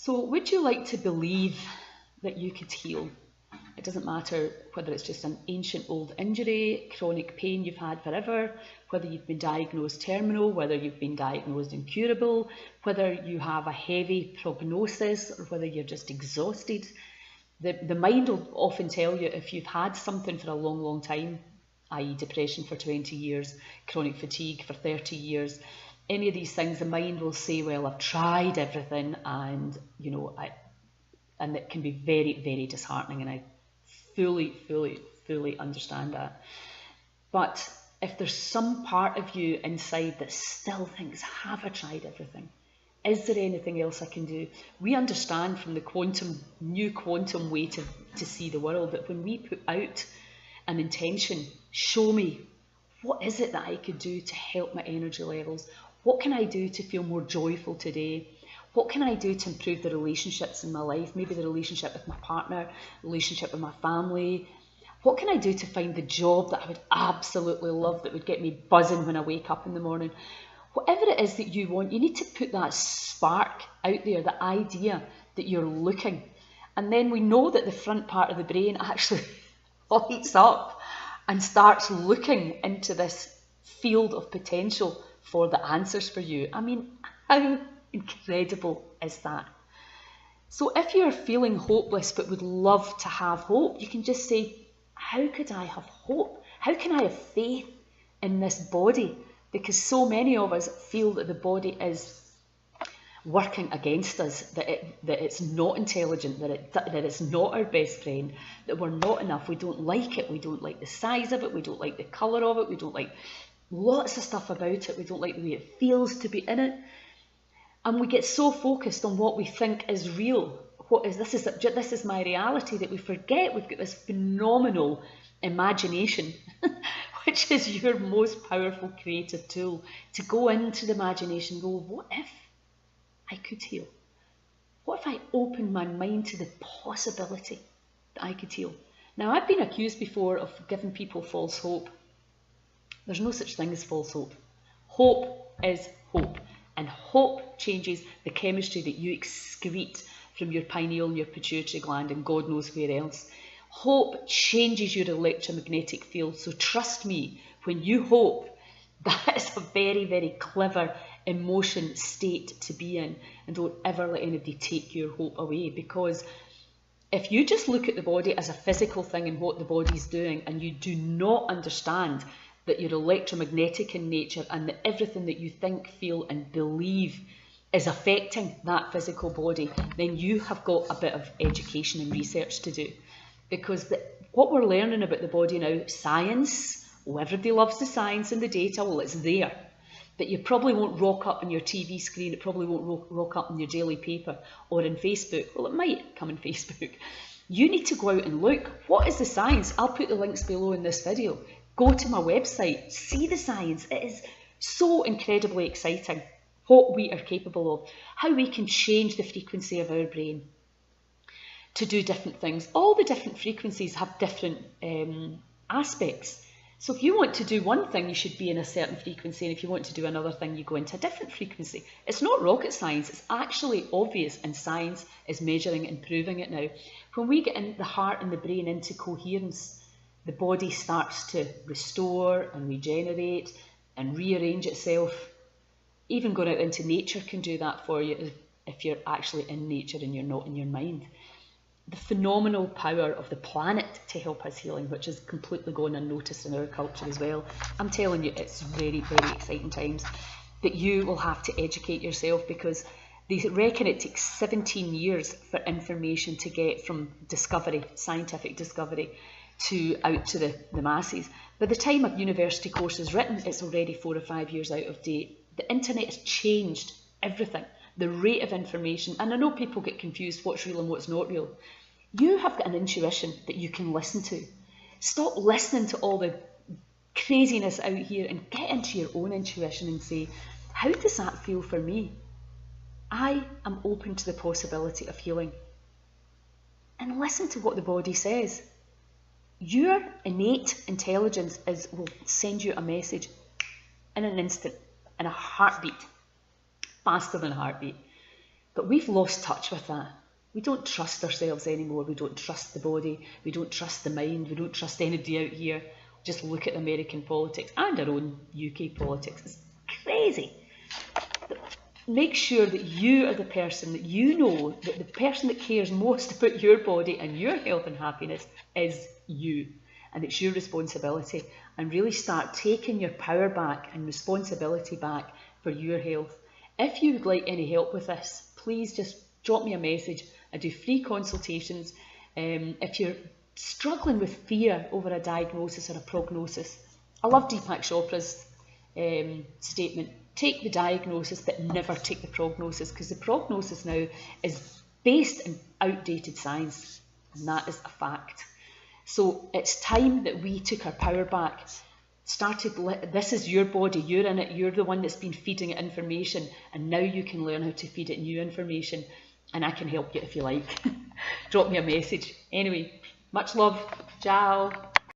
So would you like to believe that you could heal? It doesn't matter whether it's just an ancient old injury, chronic pain you've had forever, whether you've been diagnosed terminal, whether you've been diagnosed incurable, whether you have a heavy prognosis, or whether you're just exhausted. The mind will often tell you if you've had something for a long, long time, i.e. depression for 20 years, chronic fatigue for 30 years, any of these things, the mind will say, well, I've tried everything, and and it can be very, very disheartening, and I fully understand that. But if there's some part of you inside that still thinks, have I tried everything? Is there anything else I can do? We understand from the new quantum way to see the world that when we put out an intention, show me, what is it that I could do to help my energy levels? What can I do to feel more joyful today? What can I do to improve the relationships in my life? Maybe the relationship with my partner, relationship with my family. What can I do to find the job that I would absolutely love, that would get me buzzing when I wake up in the morning? Whatever it is that you want, you need to put that spark out there, the idea that you're looking. And then we know that the front part of the brain actually lights up and starts looking into this field of potential for the answers for you. I mean, how incredible is that? So if you're feeling hopeless but would love to have hope, you can just say, how could I have hope? How can I have faith in this body? Because so many of us feel that the body is working against us, that it's not intelligent, that it's not our best friend, that we're not enough, we don't like it, we don't like the size of it, we don't like the colour of it, we don't like lots of stuff about it, we don't like the way it feels to be in it. And we get so focused on what we think is real, this is my reality, that we forget we've got this phenomenal imagination, which is your most powerful creative tool, to go into the imagination and go, what if I could heal? What if I opened my mind to the possibility that I could heal? Now, I've been accused before of giving people false hope. There's no such thing as false hope. Hope is hope. And hope changes the chemistry that you excrete from your pineal and your pituitary gland and God knows where else. Hope changes your electromagnetic field. So trust me, when you hope, that is a very, very clever emotion state to be in. And don't ever let anybody take your hope away, because if you just look at the body as a physical thing and what the body's doing, and you do not understand that you're electromagnetic in nature and that everything that you think, feel and believe is affecting that physical body, then you have got a bit of education and research to do. Because what we're learning about the body now, science, everybody loves the science and the data, well, it's there. That you probably won't rock up on your TV screen, it probably won't rock up in your daily paper or in Facebook. Well, it might come in Facebook. You need to go out and look. What is the science? I'll put the links below in this video. Go to my website, see the science. It is so incredibly exciting what we are capable of, how we can change the frequency of our brain to do different things. All the different frequencies have different aspects. So if you want to do one thing, you should be in a certain frequency, and if you want to do another thing, you go into a different frequency. It's not rocket science, it's actually obvious, and science is measuring and proving it now. When we get in the heart and the brain into coherence, the body starts to restore and regenerate and rearrange itself. Even going out into nature can do that for you if you're actually in nature and you're not in your mind. The phenomenal power of the planet to help us healing, which is completely gone unnoticed in our culture as well. I'm telling you, it's very, very exciting times. That you will have to educate yourself, because they reckon it takes 17 years for information to get from discovery, scientific discovery, out to the masses. By the time a university course is written, it's already 4 or 5 years out of date. The internet has changed everything, the rate of information. And I know people get confused what's real and what's not real. You have got an intuition that you can listen to. Stop listening to all the craziness out here and get into your own intuition and say, how does that feel for me? I am open to the possibility of healing. And listen to what the body says. Your innate intelligence will send you a message in an instant, in a heartbeat, faster than a heartbeat. But we've lost touch with that. We don't trust ourselves anymore. We don't trust the body. We don't trust the mind. We don't trust anybody out here. Just look at American politics and our own UK politics. It's crazy. Make sure that you are the person that you know, that the person that cares most about your body and your health and happiness is you. And it's your responsibility. And really start taking your power back and responsibility back for your health. If you would like any help with this, please just drop me a message. I do free consultations. If you're struggling with fear over a diagnosis or a prognosis, I love Deepak Chopra's statement, take the diagnosis but never take the prognosis, because the prognosis now is based in outdated science, and that is a fact. So it's time that we took our power back, this is your body, you're in it, you're the one that's been feeding it information, and now you can learn how to feed it new information, and I can help you if you like. Drop me a message. Anyway, much love. Ciao.